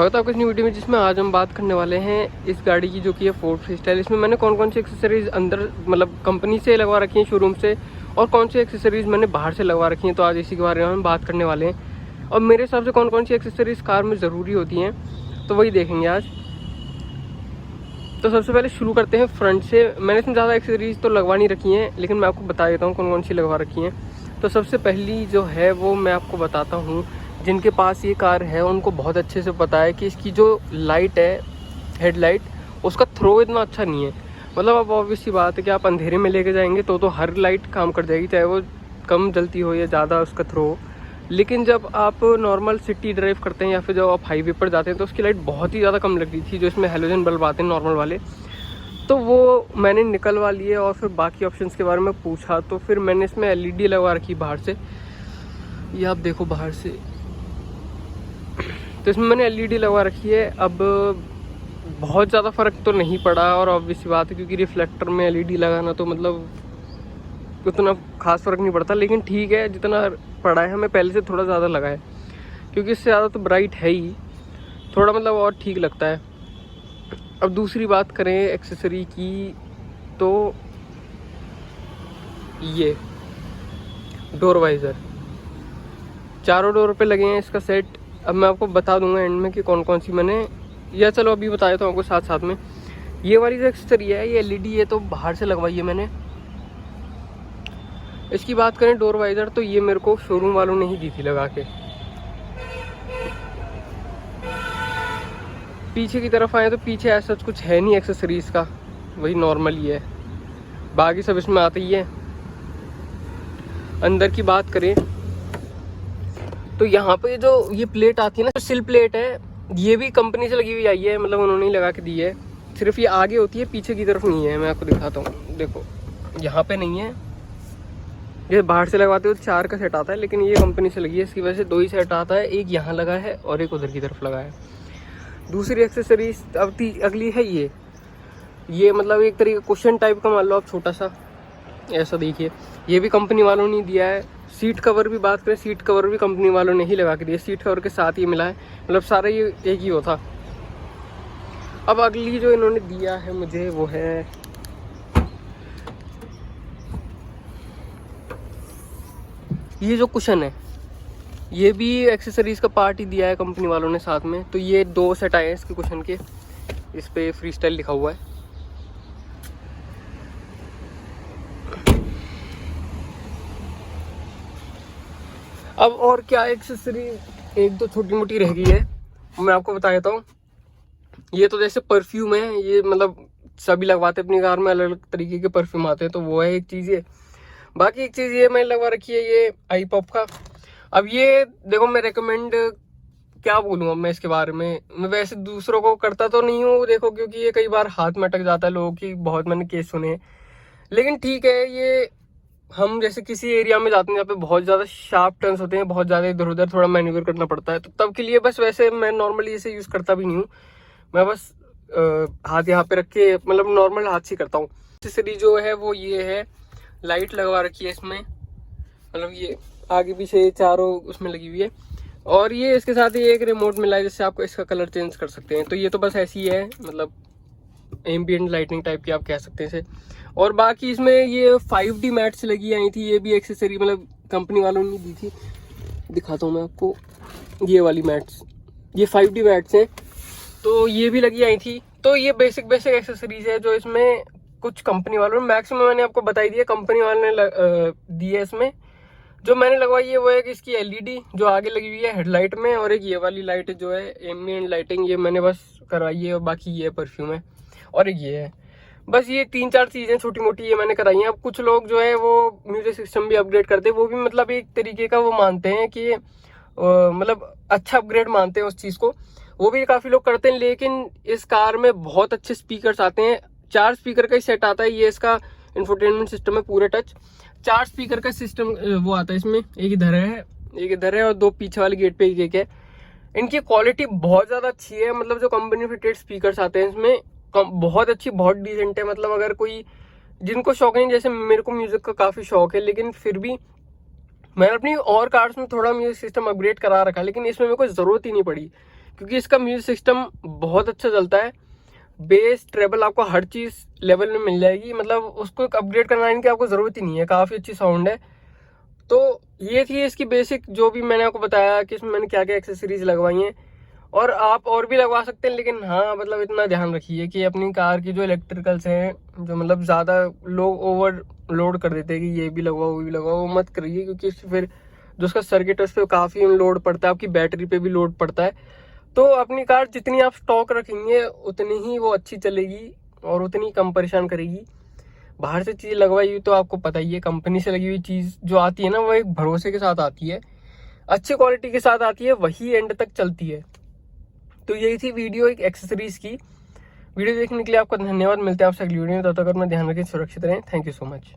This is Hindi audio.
स्वागत है आपको इस नई वीडियो में, जिसमें आज हम बात करने वाले हैं इस गाड़ी की, जो कि है फोर्ड फ्रीस्टाइल। इसमें मैंने कौन कौन सी एक्सेसरीज अंदर मतलब कंपनी से लगवा रखी हैं, शोरूम से, और कौन सी एक्सेसरीज मैंने बाहर से लगवा रखी हैं, तो आज इसी के बारे में हम बात करने वाले हैं। और मेरे हिसाब से कौन कौन सी एक्सेसरीज कार में ज़रूरी होती हैं, तो वही देखेंगे आज। तो सबसे पहले शुरू करते हैं फ्रंट से। मैंने इसमें ज़्यादा एक्सेसरीज तो लगवा नहीं रखी हैं, लेकिन मैं आपको बता देता हूँ कौन कौन सी लगवा रखी हैं। तो सबसे पहली जो है वो मैं आपको बताता हूँ, जिनके पास ये कार है उनको बहुत अच्छे से पता है कि इसकी जो लाइट है, हेडलाइट, उसका थ्रो इतना अच्छा नहीं है। मतलब अब ऑब्वियस सी बात है कि आप अंधेरे में लेके जाएंगे तो हर लाइट काम कर जाएगी, चाहे वो कम जलती हो या ज़्यादा उसका थ्रो हो। लेकिन जब आप नॉर्मल सिटी ड्राइव करते हैं या फिर जब आप हाईवे पर जाते हैं तो उसकी लाइट बहुत ही ज़्यादा कम लग रही थी, जो इसमें हेलोजन बल्ब आते हैं नॉर्मल वाले। तो वो मैंने निकलवा लिए और फिर बाकी ऑप्शंस के बारे में पूछा, तो फिर मैंने इसमें एलईडी लगवा रखी बाहर से। ये आप देखो बाहर से, तो इसमें मैंने एलईडी लगवा रखी है। अब बहुत ज़्यादा फ़र्क तो नहीं पड़ा, और ऑब्वियस बात है क्योंकि रिफ्लेक्टर में एलईडी लगाना तो मतलब उतना खास फ़र्क नहीं पड़ता, लेकिन ठीक है जितना पड़ा है हमें पहले से थोड़ा ज़्यादा लगा है, क्योंकि इससे ज़्यादा तो ब्राइट है ही, थोड़ा मतलब और ठीक लगता है। अब दूसरी बात करें एक्सेसरी की, तो ये डोर वाइज़र चारों डोर पे लगे हैं इसका सेट। अब मैं आपको बता दूंगा एंड में कि कौन कौन सी मैंने, या चलो अभी बता देता हूँ आपको साथ साथ में। ये वाली जो एक्सेसरी है, ये एलईडी है तो बाहर से लगवाई है मैंने। इसकी बात करें डोर वाइज़र, तो ये मेरे को शोरूम वालों ने ही दी थी लगा के। पीछे की तरफ आए तो पीछे ऐसा कुछ है नहीं एक्सेसरीज का, वही नॉर्मल ही है, बाकी सब इसमें आते ही है। अंदर की बात करें तो यहाँ पे जो ये प्लेट आती है ना, सिल प्लेट है, ये भी कंपनी से लगी हुई आई है, मतलब उन्होंने ही लगा के दी है। सिर्फ ये आगे होती है, पीछे की तरफ नहीं है। मैं आपको दिखाता हूँ, देखो यहाँ पे नहीं है। ये बाहर से लगवाते हो 4 का सेट आता है, लेकिन ये कंपनी से लगी है, इसकी वजह से 2 ही सेट आता है, एक यहाँ लगा है और एक उधर की तरफ लगा है। दूसरी एक्सेसरीज अब अगली है ये मतलब एक तरीके कुशन टाइप का मान लो आप, छोटा सा ऐसा। देखिए ये भी कंपनी वालों ने दिया है। सीट कवर भी बात करें, सीट कवर भी कंपनी वालों ने ही लगा के दिया, सीट कवर के साथ ही मिला है, मतलब सारा ये एक ही होता। अब अगली जो इन्होंने दिया है मुझे वो है ये जो कुशन है, ये भी एक्सेसरीज का पार्ट ही दिया है कंपनी वालों ने साथ में। तो ये 2 सेट आए हैं इसके कुशन के, इस पे फ्रीस्टाइल लिखा हुआ है। अब और क्या एक्सेसरी एक दो छोटी मोटी रह गई है, मैं आपको बता देता हूँ। ये तो जैसे परफ्यूम है, ये मतलब सभी लगवाते अपनी कार में, अलग अलग तरीके के परफ्यूम आते हैं, तो वो है एक चीज़ ये। बाकी एक चीज़ ये मैंने लगवा रखी है, ये आई पॉप का। अब ये देखो, मैं रेकमेंड क्या बोलूँ अब मैं इसके बारे में, मैं वैसे दूसरों को करता तो नहीं हूँ देखो, क्योंकि ये कई बार हाथ में अटक जाता है लोगों की, बहुत मैंने केस सुने हैं। लेकिन ठीक है, ये हम जैसे किसी एरिया में जाते हैं जहाँ पे बहुत ज़्यादा शार्प टर्न्स होते हैं, बहुत ज़्यादा इधर उधर थोड़ा मैन्यूवर करना पड़ता है, तो तब के लिए बस, वैसे मैं नॉर्मली इसे यूज़ करता भी नहीं हूँ। मैं बस हाथ यहाँ पे रख के मतलब नॉर्मल हाथ से करता हूँ। एक्सेसरी जो है वो ये है, लाइट लगवा रखी है इसमें, मतलब ये आगे पीछे चारों उसमें लगी हुई है, और ये इसके साथ ही एक रिमोट मिला है जिससे आपको इसका कलर चेंज कर सकते हैं। तो ये तो बस ऐसी है, मतलब एम्बिएंट लाइटिंग टाइप की आप कह सकते हैं इसे। और बाकी इसमें ये 5D मैट्स लगी आई थी, ये भी एक्सेसरी मतलब कंपनी वालों ने दी थी। दिखाता हूँ मैं आपको, ये वाली मैट्स, ये 5D मैट्स हैं, तो ये भी लगी आई थी। तो ये बेसिक एक्सेसरीज है जो इसमें कुछ कंपनी वालों ने, मैक्सिमम मैंने आपको बताई दी है, कंपनी वालों ने दी है। इसमें जो मैंने लगवाई है वो है कि इसकी एलईडी जो आगे लगी हुई है हेडलाइट में, और एक ये वाली लाइट जो है एम्बिएंट लाइटिंग, ये मैंने बस करवाई है, और बाकी ये परफ्यूम है और एक ये है। बस ये 3-4 चीज़ें छोटी मोटी ये मैंने कराई हैं। अब कुछ लोग जो है वो म्यूजिक सिस्टम भी अपग्रेड करते हैं, वो भी मतलब एक तरीके का वो मानते हैं कि मतलब अच्छा अपग्रेड मानते हैं उस चीज़ को, वो भी काफ़ी लोग करते हैं। लेकिन इस कार में बहुत अच्छे स्पीकर्स आते हैं, 4 स्पीकर का ही सेट आता है। ये इसका इंफोटेनमेंट सिस्टम है पूरे टच, 4 स्पीकर का सिस्टम वो आता है इसमें, एक इधर है और 2 पीछे वाले गेट पे एक है। इनकी क्वालिटी बहुत ज़्यादा अच्छी है, मतलब जो कंपनी फिटेड स्पीकर्स आते हैं इसमें बहुत अच्छी, बहुत डिसेंट है। मतलब अगर कोई जिनको शौक नहीं, जैसे मेरे को म्यूजिक का काफ़ी शौक है, लेकिन फिर भी मैंने अपनी और कार्स में थोड़ा म्यूजिक सिस्टम अपग्रेड करा रखा, लेकिन इसमें मेरे को ज़रूरत ही नहीं पड़ी, क्योंकि इसका म्यूजिक सिस्टम बहुत अच्छा चलता है। बेस ट्रेबल आपको हर चीज़ लेवल में मिल जाएगी, मतलब उसको अपग्रेड करने की आपको ज़रूरत ही नहीं है, काफ़ी अच्छी साउंड है। तो ये थी इसकी बेसिक, जो भी मैंने आपको बताया कि इसमें मैंने क्या क्या एक्सेसरीज लगवाई हैं, और आप और भी लगवा सकते हैं, लेकिन हाँ मतलब इतना ध्यान रखिए कि अपनी कार की जो इलेक्ट्रिकल्स हैं, जो मतलब ज़्यादा लोग ओवर लोड कर देते हैं कि ये भी लगवाओ वो भी लगवाओ, वो मत करिए, क्योंकि फिर जो उसका सर्किट है उस पर काफ़ी लोड पड़ता है, आपकी बैटरी पे भी लोड पड़ता है। तो अपनी कार जितनी आप स्टॉक रखेंगे उतनी ही वो अच्छी चलेगी और उतनी कम परेशान करेगी। बाहर से चीज़ लगवाई हुई तो आपको पता ही है, कंपनी से लगी हुई चीज़ जो आती है ना, वो एक भरोसे के साथ आती है, अच्छी क्वालिटी के साथ आती है, वही एंड तक चलती है। तो यही थी वीडियो एक एक्सेसरीज की। वीडियो देखने के लिए आपका धन्यवाद। मिलते हैं आपसे अगली वीडियो में, तब तक अपना ध्यान रखें, सुरक्षित रहें। Thank you so much.